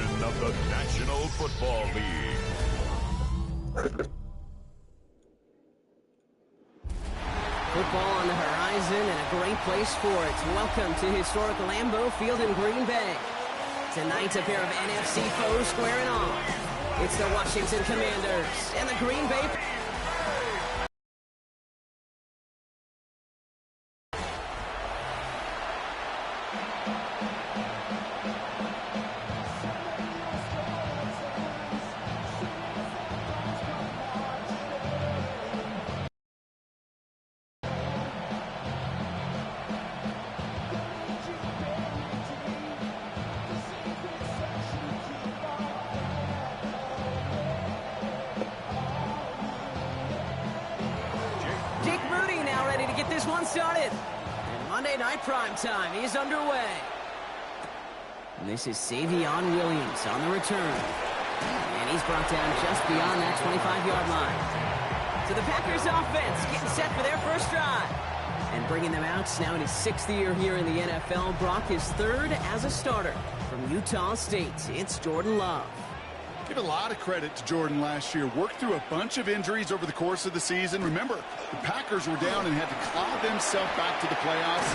edition of the National Football League. Football on the horizon and a great place for it. Welcome to historic Lambeau Field in Green Bay. Tonight, a pair of NFC foes squaring off. It's the Washington Commanders and the Green Bay. Get this one started. And Monday Night Prime Time is underway. And this is Savion Williams on the return. And he's brought down just beyond that 25-yard line. So the Packers offense getting set for their first drive. And bringing them out now in his 6th year here in the NFL. Brock is 3rd as a starter from Utah State. It's Jordan Love. Give a lot of credit to Jordan last year. Worked through a bunch of injuries over the course of the season. Remember, the Packers were down and had to claw themselves back to the playoffs.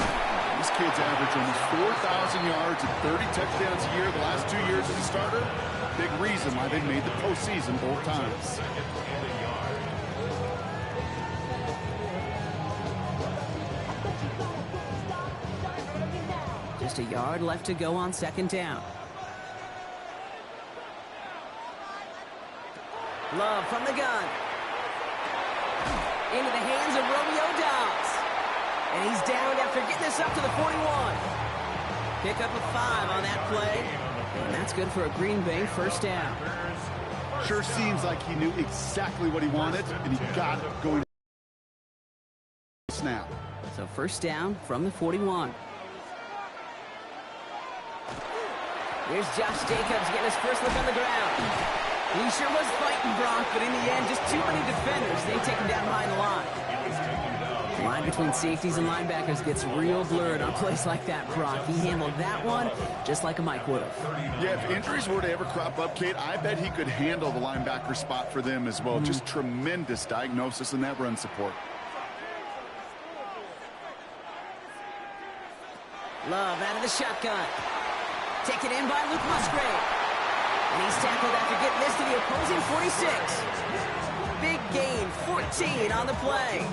These kids average almost 4,000 yards and 30 touchdowns a year the last 2 years as a starter. Big reason why they made the postseason both times. Just a yard left to go on 2nd down. Love from the gun. Into the hands of Romeo Dobbs. And he's down after getting this up to the 41. Pick up a 5 on that play. And that's good for a Green Bay first down. Sure seems like he knew exactly what he wanted, and he got it going snap. So first down from the 41. Here's Josh Jacobs getting his first look on the ground. He sure was fighting, Brock, but in the end, just too many defenders. They take him down behind the line. The line between safeties and linebackers gets real blurred on plays like that, Brock. He handled that one just like a Mike would have. Yeah, if injuries were to ever crop up, Kate, I bet he could handle the linebacker spot for them as well. Just tremendous diagnosis in that run support. Love out of the shotgun. Taken in by Luke Musgrave. And he's tackled after getting this to the opposing 46. Big gain, 14 on the play.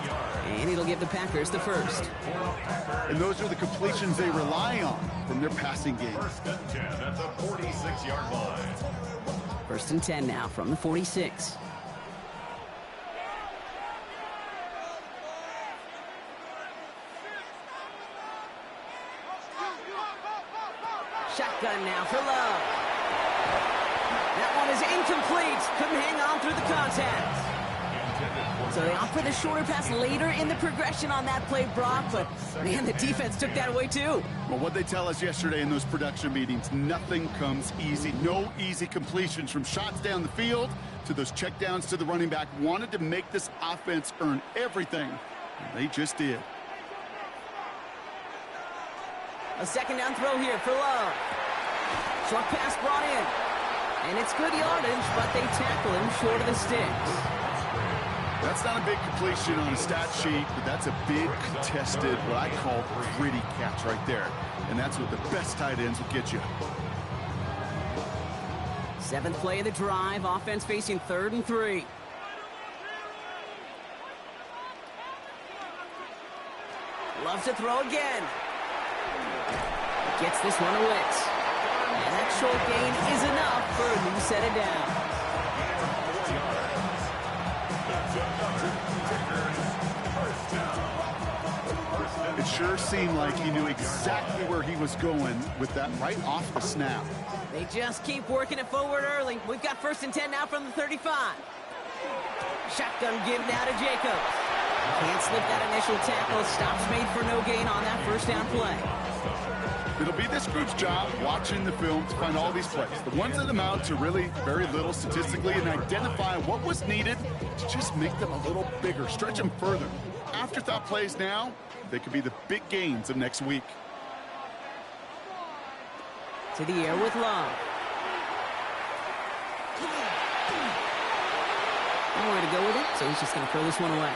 And it'll give the Packers the first. And those are the completions they rely on from their passing game. 1st and 10 at the 46-yard line. 1st and 10 now from the 46. Shotgun now for Love. That one is incomplete. Couldn't hang on through the contact. So they offer the shorter pass later in the progression on that play, Brock, but man, the defense took that away too. Well, what they tell us yesterday in those production meetings, nothing comes easy. No easy completions from shots down the field to those checkdowns to the running back. Wanted to make this offense earn everything. And they just did. A 2nd down throw here for Love. Short pass brought in. And it's good yardage, but they tackle him short of the sticks. That's not a big completion on a stat sheet, but that's a big contested, what I call gritty catch right there. And that's what the best tight ends will get you. 7th play of the drive. Offense facing 3rd and 3. Love to throw again. Gets this one a lick. And that short gain is enough for a new set of downs. It sure seemed like he knew exactly where he was going with that right off the snap. They just keep working it forward early. We've got 1st and 10 now from the 35. Shotgun give now to Jacobs. Can't slip that initial tackle. Stops made for no gain on that 1st down play. It'll be this group's job watching the film to find all these plays. The ones that amount to really very little statistically and identify what was needed to just make them a little bigger, stretch them further. Afterthought plays now, they could be the big gains of next week. To the air with Love. nowhere to go with it, so he's just going to throw this one away.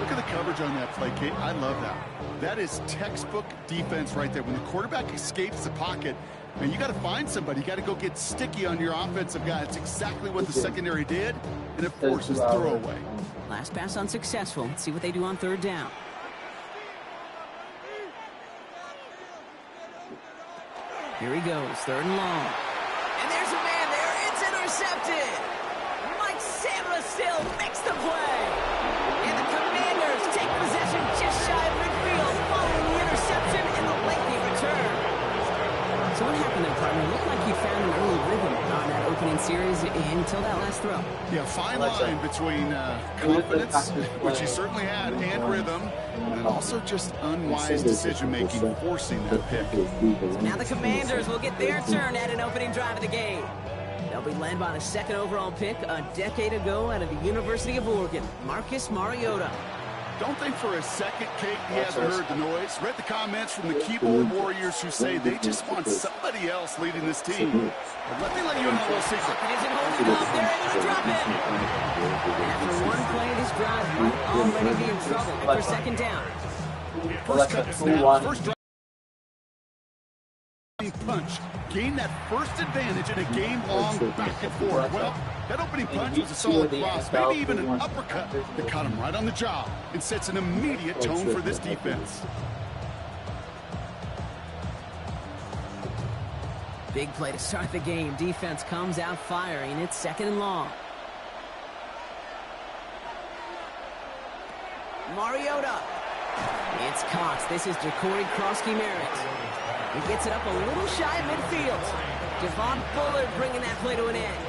Look at the coverage on that play, Kate. I love that. That is textbook defense right there. When the quarterback escapes the pocket, man, you got to find somebody. You got to go get sticky on your offensive guy. It's exactly what the secondary did, and it forces throwaway. Last pass unsuccessful. Let's see what they do on third down. Here he goes, third and long. And there's a man there. It's intercepted. Mike Sandra still makes the play. And the Commanders take possession just shy of midfield following the interception and the lengthy return. So what happened there, partner? It looked like he found an early rhythm on that opening series until that last throw. Yeah, fine line between confidence, which he certainly had, and rhythm, and also just unwise decision-making, forcing that pick. So now the Commanders will get their turn at an opening drive of the game. They'll be led by the second overall pick a decade ago out of the University of Oregon, Marcus Mariota. Don't think for a second, Kate, he hasn't heard the noise. Read the comments from the keyboard warriors who say they just want somebody else leading this team. But let me let you in a little secret. Isn't holding up. They're able to drop it. And after one play, this drive might already be in trouble for second down. First cut snap, first drive. Punch. Gain that first advantage in a game-long back and forth. Well, that opening punch was a solid cross, maybe even an uppercut that caught him right on the job and sets an immediate tone for this defense. Big play to start the game. Defense comes out firing. It's second and long. Mariota. It's Cox. This is Jacory Krosky-Merritt. He gets it up a little shy of midfield. Javon Bullard bringing that play to an end.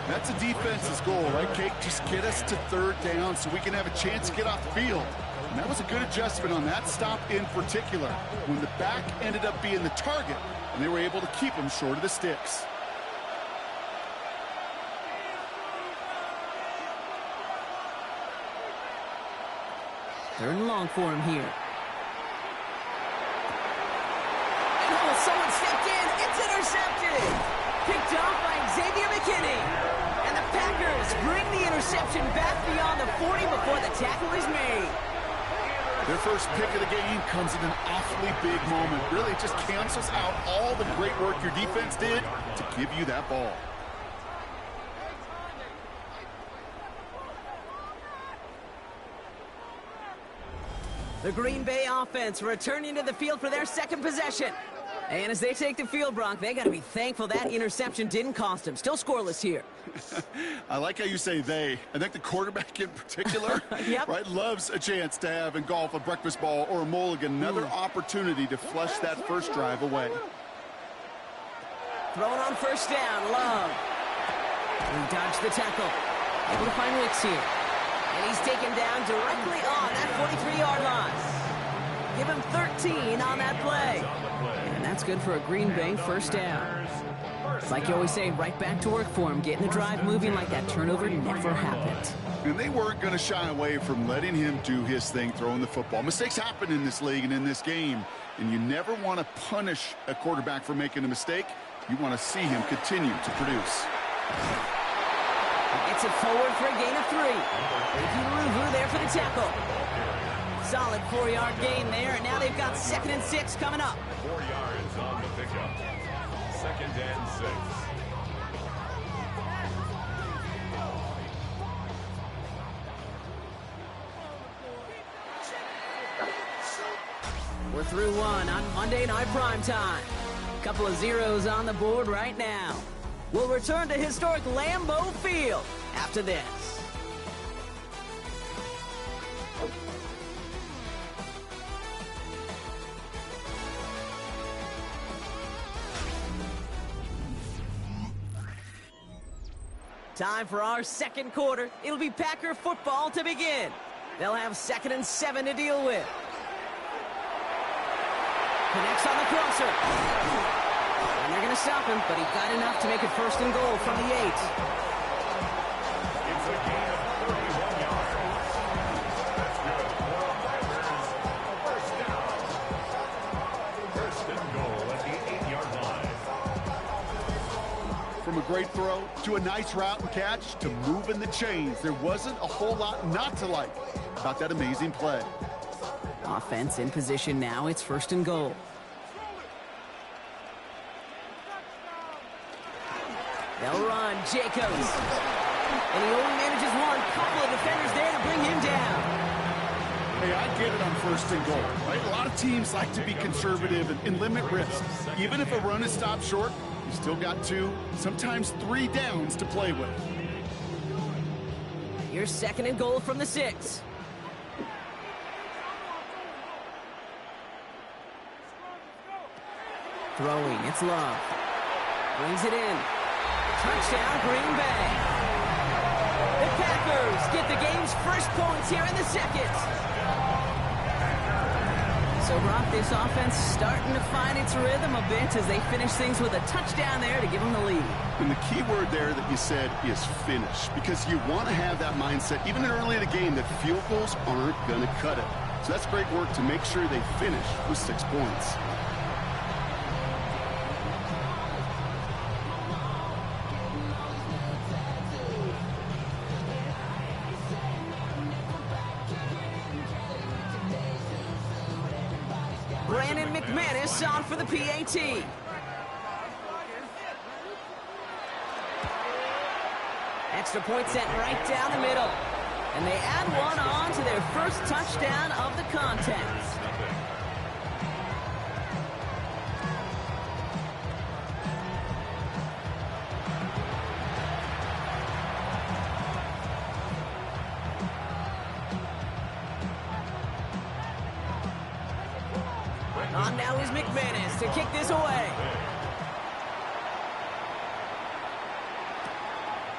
That's a defense's goal, right, Kate? Just get us to third down so we can have a chance to get off the field. And that was a good adjustment on that stop in particular, when the back ended up being the target, and they were able to keep him short of the sticks. Third and long for him here. Someone stepped in. It's intercepted. Picked off by Xavier McKinney. And the Packers bring the interception back beyond the 40 before the tackle is made. Their first pick of the game comes in an awfully big moment. Really just cancels out all the great work your defense did to give you that ball. The Green Bay offense returning to the field for their second possession. And as they take the field, Brock, they got to be thankful that interception didn't cost them. Still scoreless here. I like how you say they. I think the quarterback in particular yep. right, loves a chance to have in golf a breakfast ball or a mulligan, another opportunity to flush that first drive away. Throwing on first down, Love. He dodged the tackle. Able to find Wicks here. And he's taken down directly on that 43-yard line. Give him 13 on that play. And that's good for a Green Bay first down. It's like you always say, right back to work for him, getting the drive moving like that turnover never happened. And they weren't going to shy away from letting him do his thing, throwing the football. Mistakes happen in this league and in this game, and you never want to punish a quarterback for making a mistake. You want to see him continue to produce. Gets it forward for a gain of 3. Ricky Luvu there for the tackle. Solid 4-yard gain there, and now they've got 2nd and 6 coming up. 4 yards on the pickup. 2nd and 6. We're through one on Monday Night Primetime. Couple of zeros on the board right now. We'll return to historic Lambeau Field after this. Time for our second quarter. It'll be Packer football to begin. They'll have 2nd and 7 to deal with. Connects on the crosser. And they're going to stop him, but he got enough to make it 1st and goal from the 8. It's a gain of 31 yards. That's good for a Packers first down. 1st and goal at the 8-yard line. From a great throw to a nice route and catch to moving the chains. There wasn't a whole lot not to like about that amazing play. Offense in position now. It's 1st and goal. They'll run. Jacobs. And he only manages one. Couple of defenders there to bring him down. Hey, I get it on 1st and goal, right? A lot of teams like to be conservative and limit risk. Even if a run is stopped short, you still got 2, sometimes 3 downs to play with. Here's 2nd and goal from the 6. Throwing, it's Love. Brings it in. Touchdown, Green Bay. The Packers get the game's first points here in the 2nd. So, Brock, this offense starting to find its rhythm a bit as they finish things with a touchdown there to give them the lead. And the key word there that you said is finish, because you want to have that mindset, even early in the game, that field goals aren't going to cut it. So that's great work to make sure they finish with 6 points. On for the PAT. Extra point sent right down the middle. And they add one on to their first touchdown of the contest. On now is McManus to kick this away.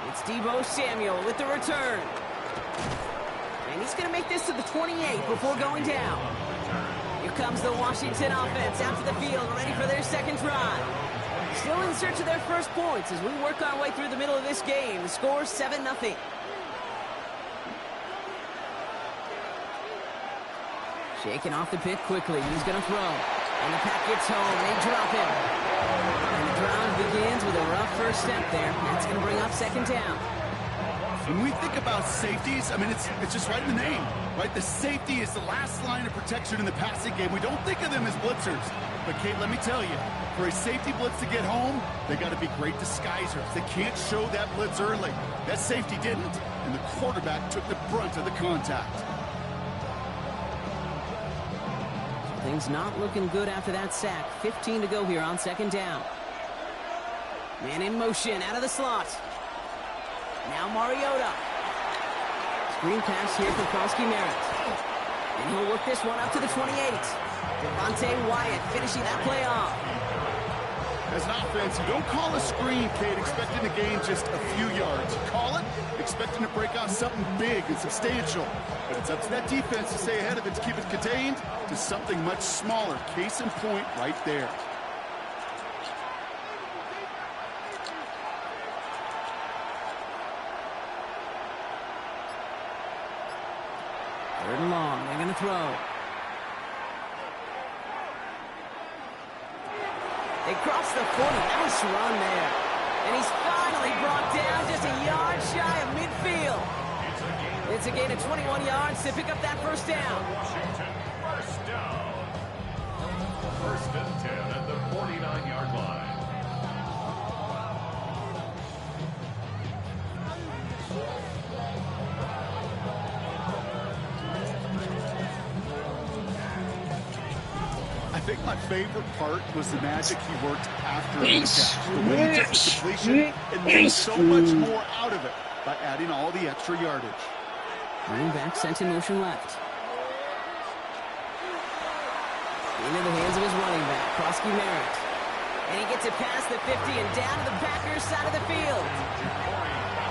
It's Deebo Samuel with the return. And he's going to make this to the 28 before going down. Here comes the Washington offense out to the field, ready for their 2nd drive. Still in search of their first points as we work our way through the middle of this game. The score 7-0. Shaking off the pick quickly. He's going to throw. And the pack gets home. They drop him. And the drive begins with a rough first step there. That's going to bring up 2nd down. When we think about safeties, I mean, it's just right in the name, right? The safety is the last line of protection in the passing game. We don't think of them as blitzers. But, Kate, let me tell you, for a safety blitz to get home, they got to be great disguisers. They can't show that blitz early. That safety didn't, and the quarterback took the brunt of the contact. Things not looking good after that sack. 15 to go here on 2nd down. Man in motion out of the slot. Now Mariota. Screen pass here for Merritt. And he'll work this one up to the 28. Devontae Wyatt finishing that play off. As an offense, you don't call a screen, Kate, expecting to gain just a few yards. You call it expecting to break out something big and substantial. But it's up to that defense to stay ahead of it, to keep it contained to something much smaller. Case in point right there. Third and long. They're going to throw. They cross the 40. Nice run there. And he's finally brought down just a yard shy of midfield. It's a gain of 21 yards to pick up that 1st down. Washington, 1st down. 1st and 10 at the 49-yard line. I think my favorite part was the magic he worked after the catch. The way he took the completion and made so much more out of it by adding all the extra yardage. Running back sent in motion left. Into the hands of his running back, Merritt. And he gets it past the 50 and down to the Packers side of the field.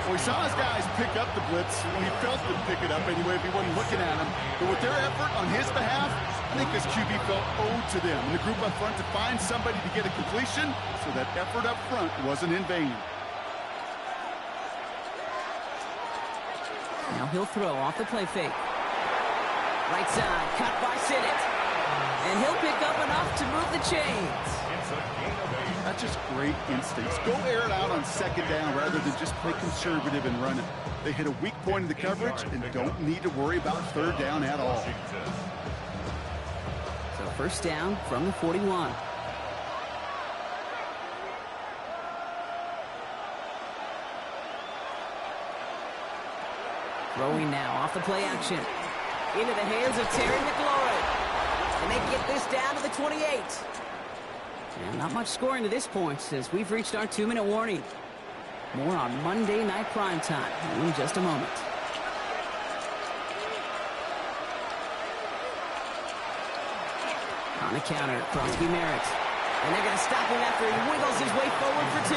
Well, he saw his guys pick up the blitz when he felt them pick it up anyway if he wasn't looking at him. But with their effort on his behalf, I think this QB felt owed to them and the group up front to find somebody to get a completion, so that effort up front wasn't in vain. Now he'll throw off the play fake. Right side, cut by Sinnott. And he'll pick up enough to move the chains. It's a gain of 8. That's just great instincts. Go air it out on second down rather than just play conservative and run it. They hit a weak point in the coverage and don't need to worry about third down at all. So first down from the 41. Throwing now off the play action. Into the hands of Terry McLaurin. And they get this down to the 28. And not much scoring to this point as we've reached our 2-minute warning. More on Monday Night Primetime in just a moment. On the counter, Kronsky Merritt. And they're going to stop him after he wiggles his way forward for 2.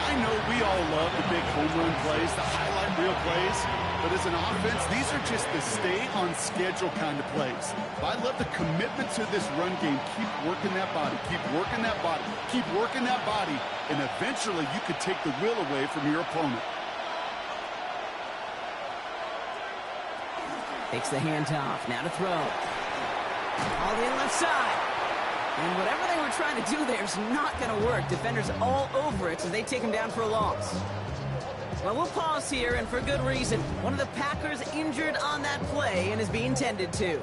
I know we all love the big home run plays, the highlight reel plays, but as an offense, these are just the stay-on-schedule kind of plays. I love the commitment to this run game. Keep working that body, keep working that body, keep working that body, and eventually you could take the will away from your opponent. Takes the handoff, now to throw. All in left side. And whatever they were trying to do there is not going to work. Defenders all over it, so they take him down for a loss. Well, we'll pause here, and for good reason. One of the Packers injured on that play and is being tended to.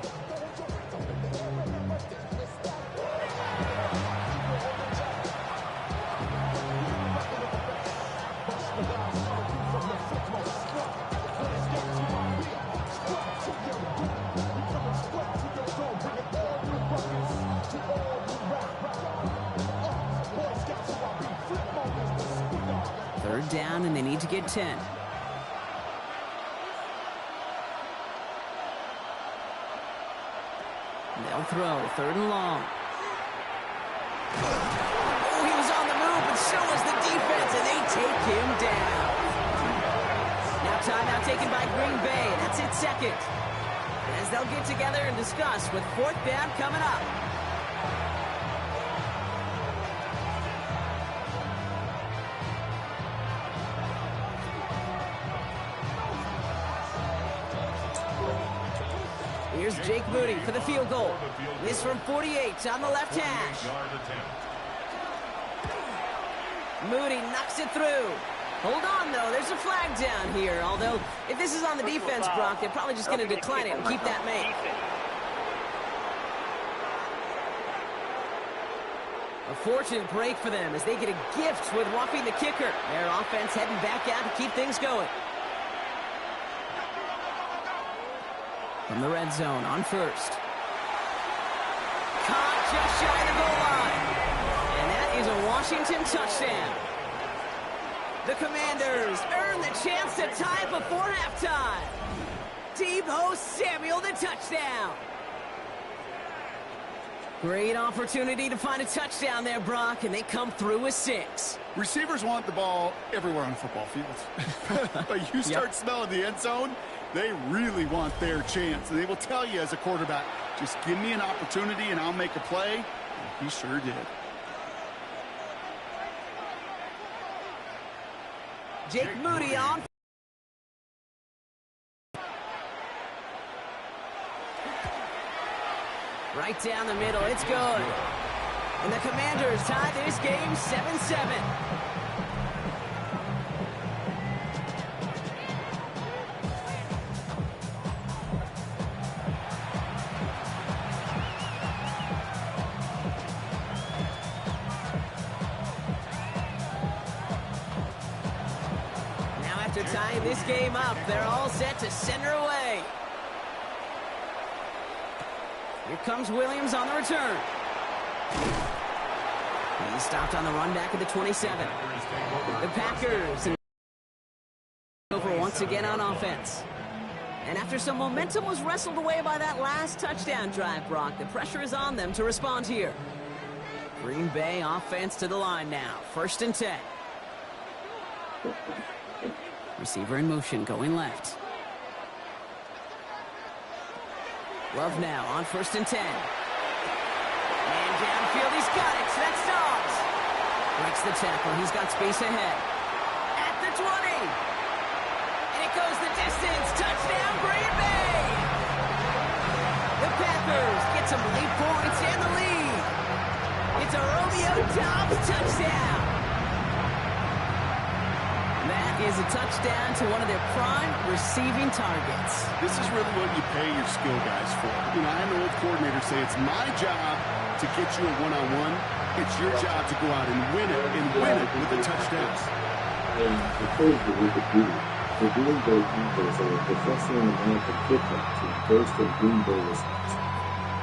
Third down, and they need to get 10. They'll throw, third and long. Oh, he was on the move, but so was the defense, and they take him down. Now timeout taken by Green Bay. That's its second. As they'll get together and discuss with fourth down coming up. Here's Jake Moody for the field goal. This from 48 on the left hash. Moody knocks it through. Hold on, though. There's a flag down here. Although, if this is on the defense, Brock, they're probably just going to decline it and keep that made. A fortunate break for them as they get a gift with roughing the kicker. Their offense heading back out to keep things going. From the red zone on first. Caught just shy of the goal line. And that is a Washington touchdown. The Commanders earn the chance to tie before halftime. Deebo Samuel, the touchdown. Great opportunity to find a touchdown there, Brock, and they come through with 6. Receivers want the ball everywhere on football fields. But you start smelling the end zone, they really want their chance. And they will tell you as a quarterback, just give me an opportunity and I'll make a play. And he sure did. Jake Moody on. Right down the middle, it's good. And the Commanders tie this game 7-7. After tying this game up, they're all set to center away. Here comes Williams on the return. He's stopped on the run back at the 27. The Packers over once again on offense. And after some momentum was wrestled away by that last touchdown drive, Brock, the pressure is on them to respond here. Green Bay offense to the line now. 1st and 10. Receiver in motion, going left. Love now on 1st and 10. And downfield, he's got it. That's Dobbs. Breaks the tackle. He's got space ahead. At the 20. And it goes the distance. Touchdown, Green Bay. The Packers get some late points and the lead. It's a Romeo Doubs touchdown. That is a touchdown to one of their prime receiving targets. This is really what you pay your skill guys for. You know, I had an old coordinator say it's my job to get you a one-on-one. It's your job to go out and win it with a touchdown. And before the week of beauty, the Green Bay Packers are a professional American football team based in Green Bay, Wisconsin.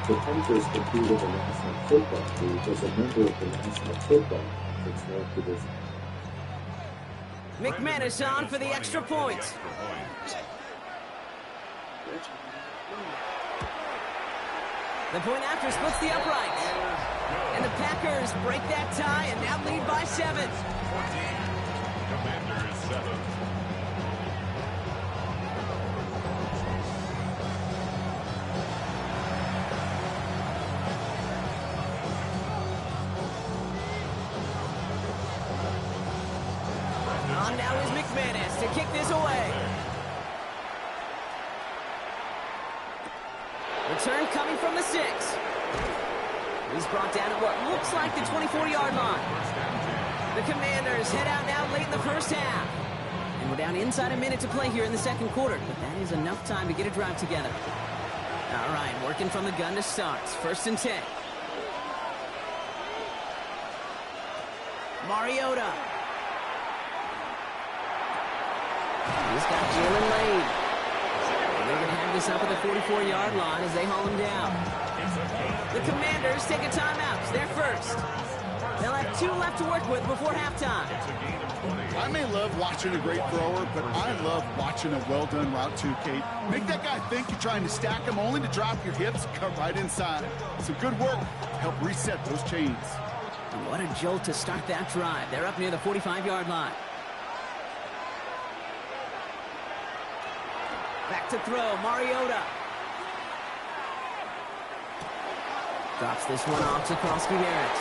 The Panthers compete in the National Football League as a member of the National Football Conference North Division. McManus on for the extra point. The point after splits the upright. And the Packers break that tie and now lead by 7. Commanders 7. On now is McManus to kick this away. Return coming from the 6. He's brought down at what looks like the 24-yard line. The Commanders head out now late in the first half. And we're down inside a minute to play here in the second quarter, but that is enough time to get a drive together. All right, working from the gun to start. 1st and 10. Mariota. He's got Jalen Lane. And they're going to have this up at the 44-yard line as they haul him down. The Commanders take a timeout. They're first. They'll have 2 left to work with before halftime. I may love watching a great thrower, but I love watching a well-done route too, Kate. Make that guy think you're trying to stack him only to drop your hips, cut right inside. Some good work to help reset those chains. And what a jolt to start that drive. They're up near the 45-yard line. Back to throw, Mariota. Drops this one off to Krosky-Barrett.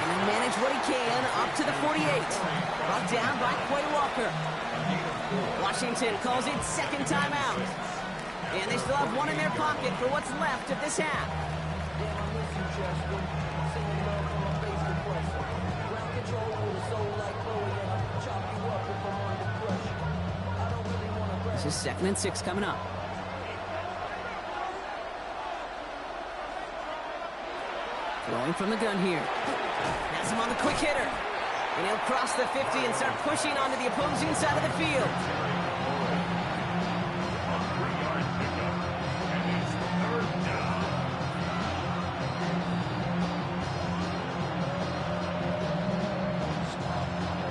And he'll manage what he can up to the 48. Brought down by Quay Walker. Washington calls it second timeout. And they still have one in their pocket for what's left of this half. This is 2nd and 6 coming up. Throwing from the gun here. Has him on the quick hitter. And he'll cross the 50 and start pushing onto the opposing side of the field.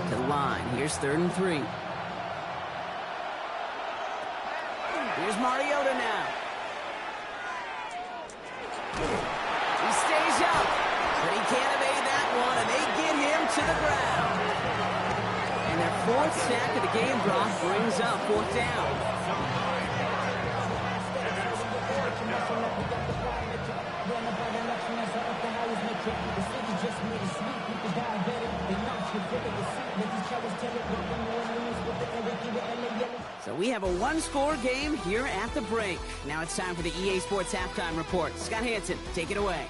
To the line. Here's 3rd and 3. Here's Mariota now. He stays up, but he can't evade that one, and they get him to the ground. And their 4th sack of the game, Brock, brings up 4th down. So we have a 1-score game here at the break. Now it's time for the EA Sports Halftime Report. Scott Hansen, take it away.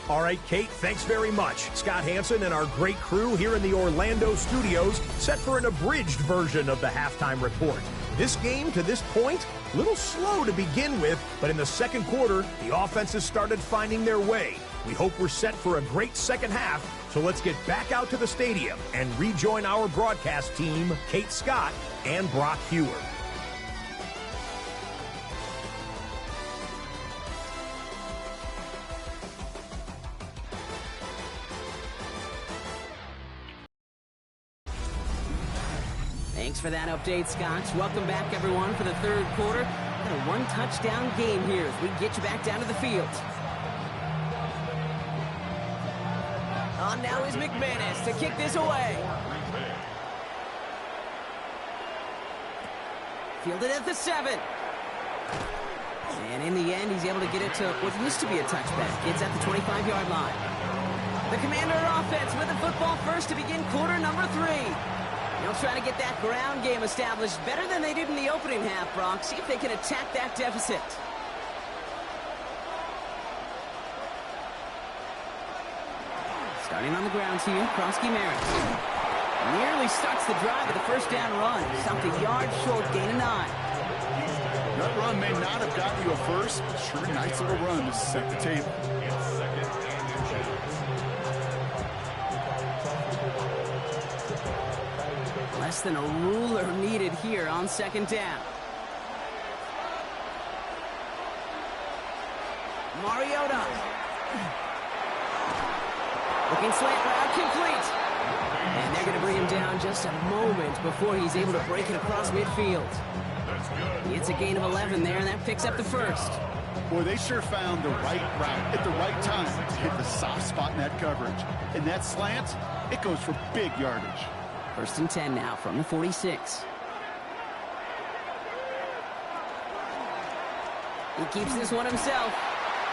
All right, Kate, thanks very much. Scott Hansen and our great crew here in the Orlando studios set for an abridged version of the Halftime Report. This game, to this point, a little slow to begin with, but in the second quarter, the offenses started finding their way. We hope we're set for a great second half, so let's get back out to the stadium and rejoin our broadcast team, Kate Scott and Brock Hewer. Thanks for that update, Scott. Welcome back, everyone, for the third quarter. Got a 1-touchdown game here as we get you back down to the field. On now is McManus to kick this away. Fielded at the 7. And in the end, he's able to get it to what used to be a touchback. It's at the 25-yard line. The Commander offense with the football first to begin quarter number 3. They'll try to get that ground game established better than they did in the opening half, Brock. See if they can attack that deficit. Starting on the ground here, Krosky Maris. Nearly starts the drive with a first down run. Stopped a yard short, gain of 9. That run may not have gotten you a first, but sure, nice little run to set the table. Less than a ruler needed here on second down. Mariota. Looking slant route, complete. And they're going to bring him down just a moment before he's able to break it across midfield. It's a gain of 11 there, and that picks up the first. Boy, they sure found the right route at the right time to hit the soft spot in that coverage. And that slant, it goes for big yardage. First and 10 now from the 46. He keeps this one himself.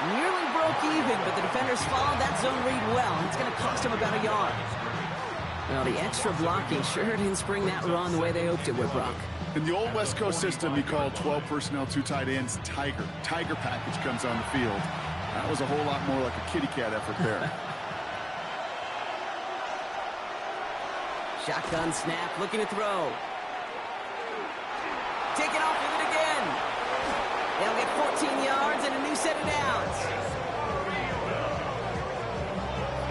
Nearly broke even, but the defenders followed that zone read well. It's going to cost him about a yard. Well, the extra blocking sure didn't spring that run the way they hoped it would, Brock. In the old West Coast system, you called 12 personnel, 2 tight ends, Tiger. Tiger package comes on the field. That was a whole lot more like a kitty cat effort there. Shotgun snap, looking to throw. Taking off with it again. They'll get 14 yards and a new set of downs.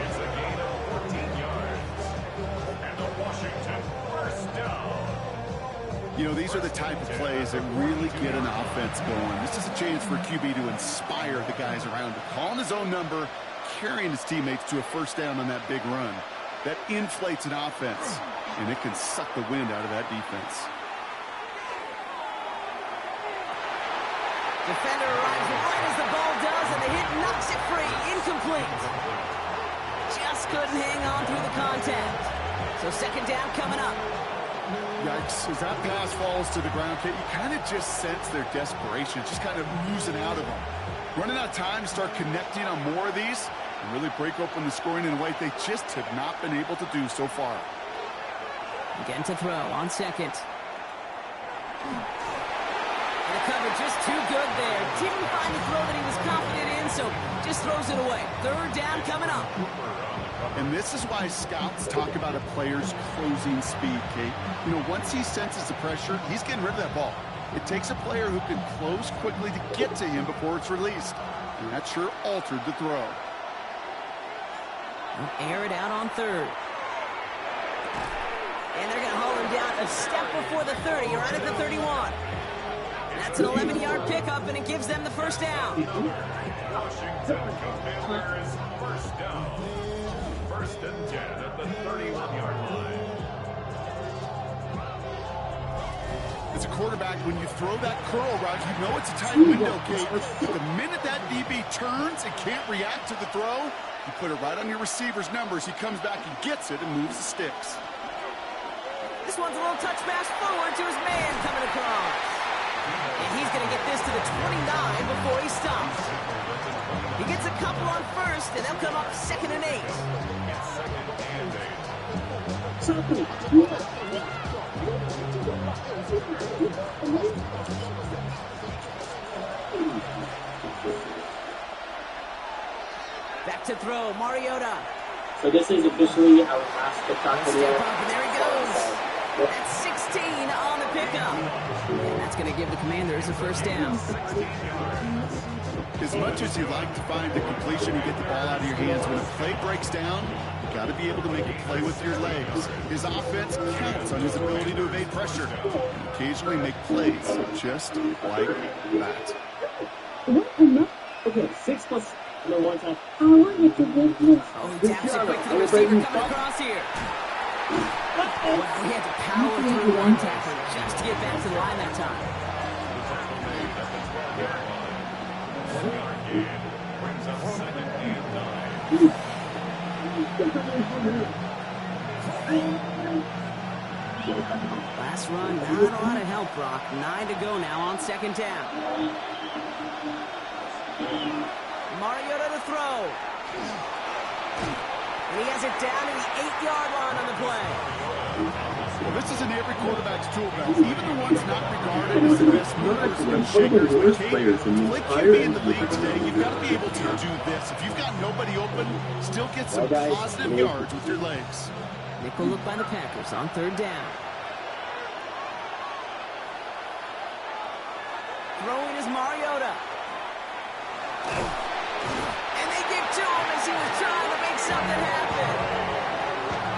It's a gain of 14 yards. And the Washington first down. You know, these are the type of plays that really get an offense going. This is a chance for QB to inspire the guys around him. Calling his own number, carrying his teammates to a first down on that big run. That inflates an offense, and it can suck the wind out of that defense. Defender arrives right as the ball does, and the hit knocks it free. Incomplete. Just couldn't hang on through the contact. So second down coming up. Yikes, as that pass falls to the ground, Kate, you kind of just sense their desperation, just kind of oozing out of them. Running out of time to start connecting on more of these and really break open the scoring in a way they just have not been able to do so far. Again to throw on second. And the cover just too good there. Didn't find the throw that he was confident in, so just throws it away. Third down coming up. And this is why scouts talk about a player's closing speed, Kate. You know, once he senses the pressure, he's getting rid of that ball. It takes a player who can close quickly to get to him before it's released. And that sure altered the throw. Air it out on third. And they're going to haul him down a step before the 30, right at the 31. That's an 11-yard pickup, and it gives them the first down. Washington Commanders first down. First and 10 at the 31-yard line. As a quarterback, when you throw that curl route, you know it's a tight window, Kate. But the minute that DB turns and can't react to the throw, you put it right on your receiver's numbers. He comes back and gets it and moves the sticks. This one's a little touch pass forward to his man coming across. And he's going to get this to the 29 before he stops. He gets a couple on first, and they'll come up second and 8. Back to throw, Mariota. So this is officially our last spectacular. Step up, and there he goes. That's 16 on the pickup. And that's going to give the Commanders a first down. As much as you like to find the completion and get the ball out of your hands, when a play breaks down, you got to be able to make a play with your legs. His offense counts on his ability to evade pressure and occasionally make plays just like that. Okay, 6 plus no one time. Oh, he taps it quick to the receiver coming across here. Well, he had to power through one tackle just to get back to the line that time. Brings up second and 9. Last run, not a lot of help, Brock. 9 to go now on second down. Mariota to throw. And he has it down to the 8-yard line on the play. Well, this is in every quarterback's tool belt, even the ones not regarded as the best movers and shakers. But Kate, to play QB in the league today, you've got to be able to do this. If you've got nobody open, still get some positive yards with your legs. Nickel look by the Packers on third down. Throwing is Mariota. And they give to him as he was trying to make something happen.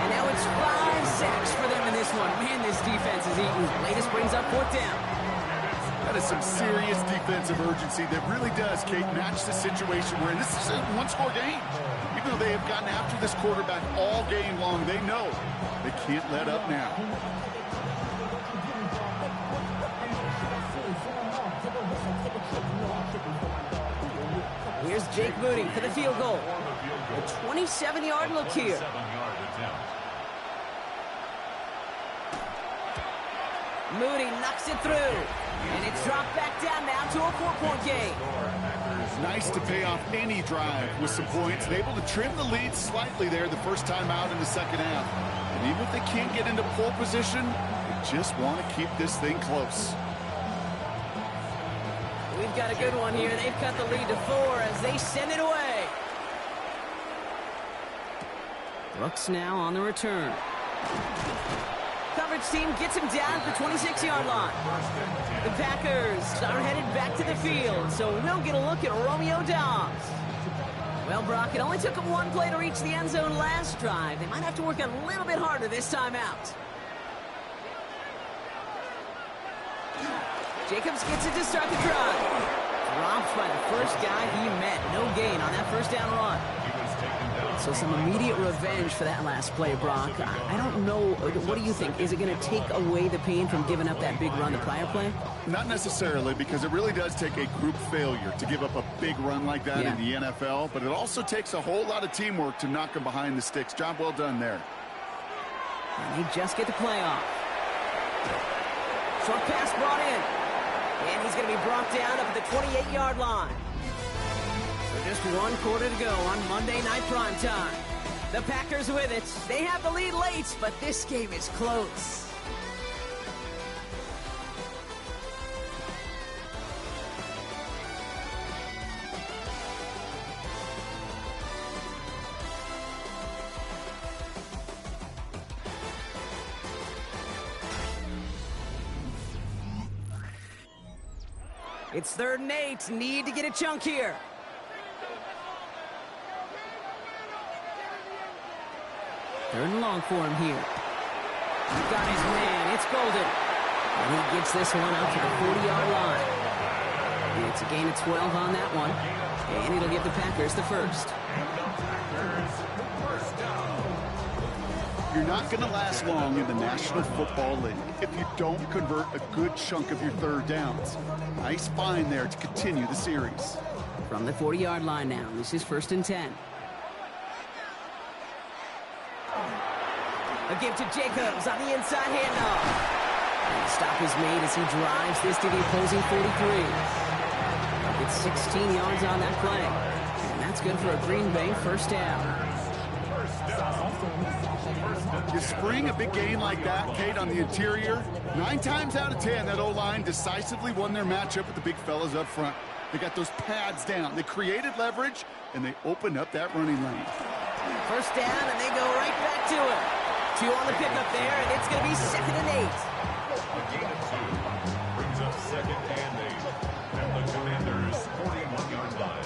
And now it's 5 sacks for them in this one. Man, this defense is eating. Latest brings up fourth down. That is some serious defensive urgency that really does, Kate, match the situation we're in. This is a one-score game. Even though they have gotten after this quarterback all game long, they know they can't let up now. Here's Jake Moody for the field goal. A 27-yard look here. Moody knocks it through. And it's dropped back down now to a 4-point game. Nice to pay off any drive with some points. And able to trim the lead slightly there the first time out in the second half. And even if they can't get into pole position, they just want to keep this thing close. We've got a good one here. They've cut the lead to 4 as they send it away. Brooks now on the return. Coverage team gets him down at the 26-yard line. The Packers are headed back to the field, so we'll get a look at Romeo Doubs. Well, Brock, it only took them one play to reach the end zone last drive. They might have to work a little bit harder this time out. Jacobs gets it to start the drive. Dropped by the first guy he met. No gain on that first down run. So some immediate revenge for that last play, Brock. I don't know. What do you think? Is it going to take away the pain from giving up that big run the prior play? Not necessarily, because it really does take a group failure to give up a big run like that in the NFL. But it also takes a whole lot of teamwork to knock them behind the sticks. Job well done there. And they just get the play off. Short pass brought in. And he's going to be brought down up at the 28-yard line. So just 1 quarter to go on Monday Night Primetime. The Packers with it. They have the lead late, but this game is close. It's 3rd and 8. Need to get a chunk here. Third and long for him here. Got his man. It's Golden. And he gets this one out to the 40-yard line. And it's a gain of 12 on that one. And it'll give the Packers the first. You're not going to last long in the National Football League if you don't convert a good chunk of your third downs. Nice find there to continue the series. From the 40-yard line now, this is 1st and 10. A give to Jacobs on the inside handoff. And the stop is made as he drives this to the opposing 43. It's 16 yards on that play. And that's good for a Green Bay first down. You spring a big gain like that, Kate, on the interior. 9 times out of 10, that O-line decisively won their matchup with the big fellas up front. They got those pads down. They created leverage, and they opened up that running lane. First down, and they go right back to it. 2 on the pickup there, and it's going to be 2nd and 8. A gain of 2 brings up 2nd and 8 at the Commanders' 41-yard line.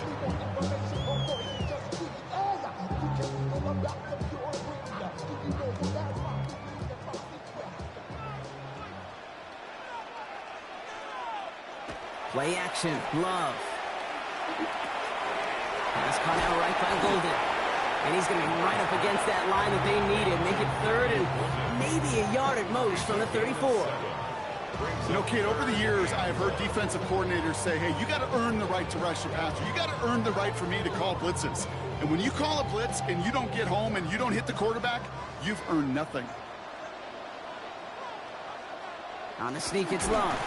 Play action, Love. Pass caught out right by Golden. And he's going to be right up against that line that they needed. Make it 3rd and maybe a yard at most from the 34. You know, Kate, over the years, I've heard defensive coordinators say, hey, you got to earn the right to rush your passer. You got to earn the right for me to call blitzes. And when you call a blitz and you don't get home and you don't hit the quarterback, you've earned nothing. On the sneak, it's Love.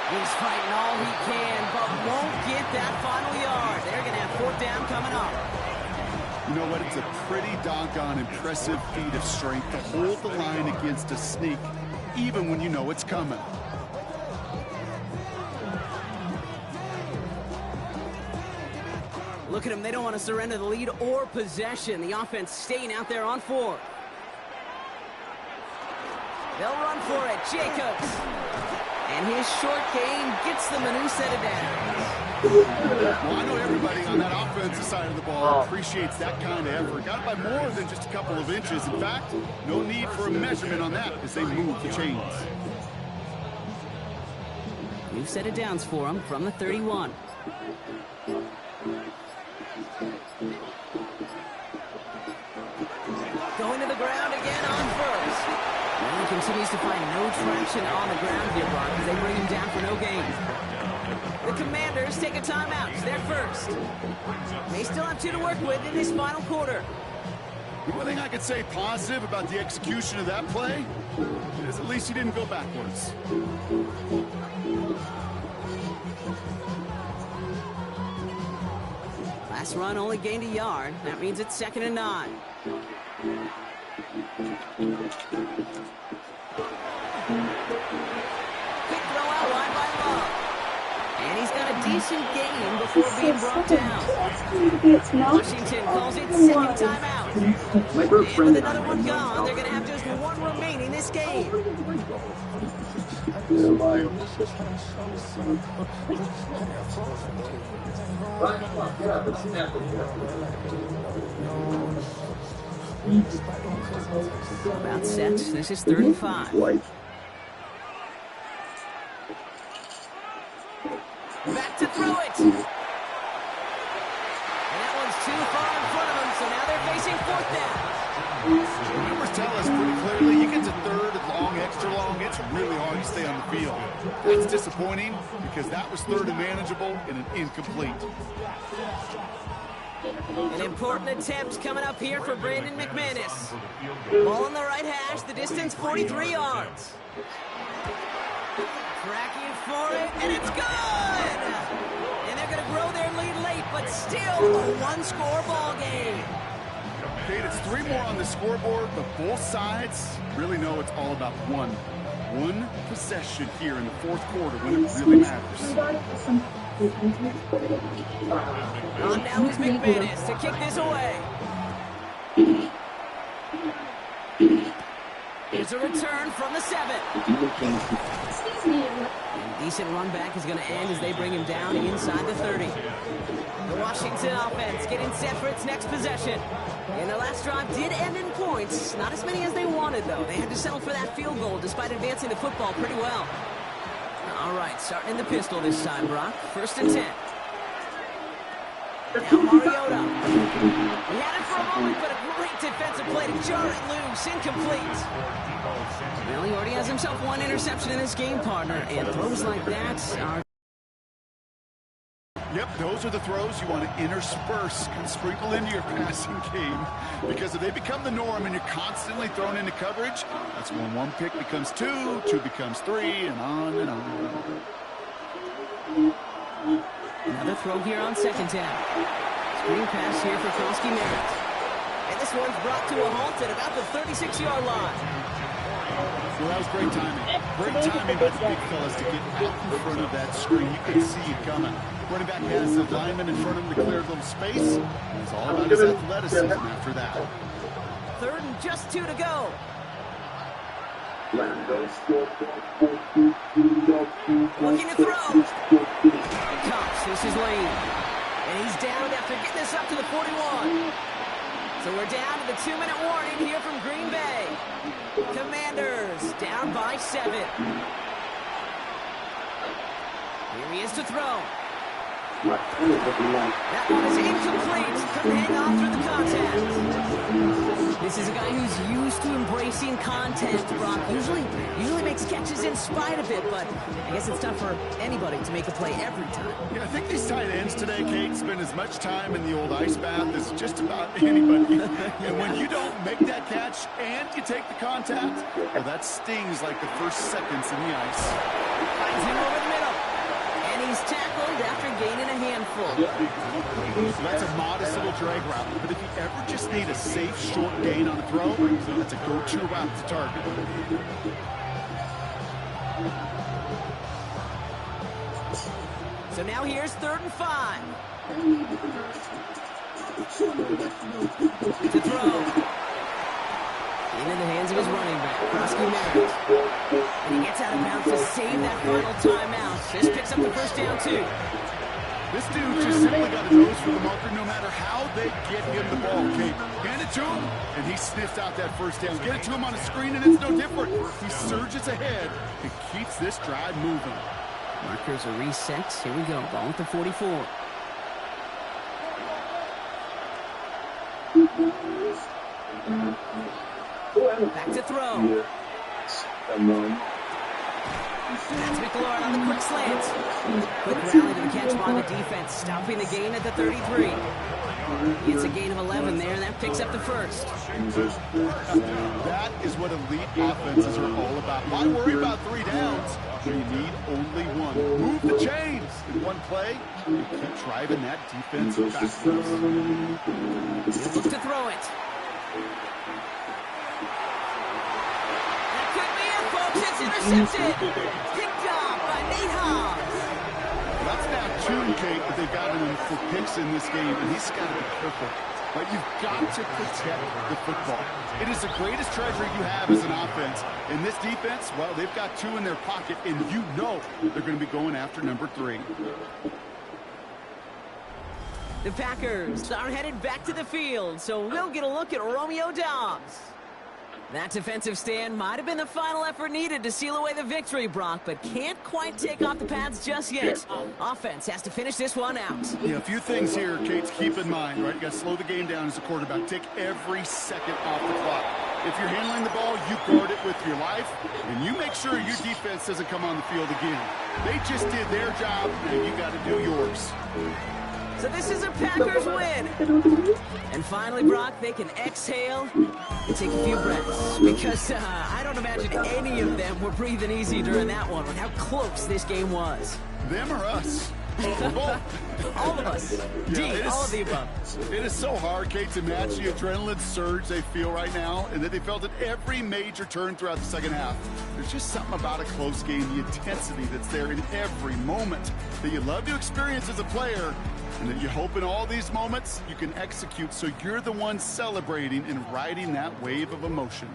He's fighting all he can, but won't get that final yard. They're going to have 4th down coming up. You know what? It's a pretty doggone impressive feat of strength to hold the line against a sneak even when you know it's coming. Look at them. They don't want to surrender the lead or possession. The offense staying out there on 4. They'll run for it. Jacobs. And his short gain gets them a new set of downs. Well, I know everybody on that offensive side of the ball appreciates that kind of effort. Got it by more than just a couple of inches. In fact, no need for a measurement on that as they move the chains. New set of downs for them from the 31. Going to the ground again on first. And he continues to find no traction on the ground here, Brock, as they bring him down for no gain. The Commanders take a timeout. They're first. They still have 2 to work with in this final quarter. The one thing I could say positive about the execution of that play is at least he didn't go backwards. Last run only gained a yard. That means it's 2nd and 9. Quick throw out wide by Love. And he's got a decent gain before being brought down. Washington calls it 2nd timeout. And with another one gone, they're going to have just 1 remaining this game. About set. This is 3rd and 5. Back to throw it. And that one's too far in front of them, so now they're facing 4th down. The numbers tell us pretty clearly, you get to 3rd and long, extra long, it's really hard to stay on the field. That's disappointing because that was 3rd and manageable and an incomplete. An important attempt coming up here for Brandon McManus. Ball on the right hash, the distance 43 yards. Tracking for it, and it's good! And they're going to grow their lead late, but still a 1-score ball game. Kate, it's 3 more on the scoreboard, but both sides really know it's all about one possession here in the 4th quarter when it really matters. On now is McManus to kick this away. Here's a return from the 7. And decent run back is going to end as they bring him down inside the 30. The Washington offense getting set for its next possession. And the last drive did end in points. Not as many as they wanted, though. They had to settle for that field goal despite advancing the football pretty well. All right, starting in the pistol this time, Brock. 1st and 10. Now Mariota. He had it for a moment, but a great defensive play to jar it loose. Incomplete. Well, he already has himself 1 interception in this game, partner, and throws like that are... Yep, those are the throws you want to intersperse and sprinkle into your passing game, because if they become the norm and you're constantly thrown into coverage, that's when 1 pick becomes 2, 2 becomes 3, and on and on. Another throw here on 2nd down. Screen pass here for Krosky Merritt. And this one's brought to a halt at about the 36-yard line. Well, that was great timing. Great timing by the big fellas to get out in front of that screen. You could see it coming. Running back has the lineman in front of him to clear a little space. It's all about his athleticism after that. 3rd and just 2 to go. Looking to throw. Cops, this is Lane. And he's down after getting this up to the 41. So we're down to the 2-minute warning here from Green Bay. Commanders down by 7. Here he is to throw. That one is incomplete. Couldn't hang on through the contact. This is a guy who's used to embracing contact, Brock. Usually makes catches in spite of it, but I guess it's tough for anybody to make a play every time. Yeah, I think these tight ends today, Kate, spend as much time in the old ice bath as just about anybody. And when you don't make that catch and you take the contact, well, that stings like the first seconds in the ice. Finds him over the middle. And he's tackled after gaining a handful. So that's a modest little drag route, but if you ever just need a safe, short gain on a throw, that's a go-to route to target. So now here's 3rd and 5. To throw. Into the hands of his running back, Krosky Merritt. And he gets out of bounds to save that final timeout. This picks up the first down, too. This dude just simply got a nose for the marker no matter how they get him the ball, Kate. Hand it to him, and he sniffs out that first down. Get it to him on a screen, and it's no different. He surges ahead and keeps this drive moving. Markers are reset. Here we go. Ball at the 44. Back to throw. That's McLaurin on the quick slant. Quick rally to the catch by the defense, stopping the gain at the 33. It's a gain of 11 there, and that picks up the first. That is what elite offenses are all about. Why worry about 3 downs when you need only one? Move the chains in one play and keep driving that defense backwards. He'll look to throw it. That could be it, folks. It's intercepted. Picked off by Nate Hobbs. That's now 2, Kate, that they've gotten him for picks in this game, and he's got to be careful. But you've got to protect the football. It is the greatest treasure you have as an offense. In this defense, well, they've got 2 in their pocket, and you know they're going to be going after number 3. The Packers are headed back to the field, so we'll get a look at Romeo Doubs. That defensive stand might have been the final effort needed to seal away the victory, Brock, but can't quite take off the pads just yet. Offense has to finish this one out. Yeah, a few things here, Kate, to keep in mind, right? You got to slow the game down as a quarterback. Take every second off the clock. If you're handling the ball, you guard it with your life, and you make sure your defense doesn't come on the field again. They just did their job, and you got to do yours. So this is a Packers win. And finally, Brock, they can exhale and take a few breaths. Because I don't imagine any of them were breathing easy during that one with how close this game was. Them or us? Both. All of us. Yeah, all of the above. It is so hard, Kate, to match the adrenaline surge they feel right now and that they felt at every major turn throughout the second half. There's just something about a close game, the intensity that's there in every moment that you love to experience as a player, and that you hope in all these moments you can execute so you're the one celebrating and riding that wave of emotion.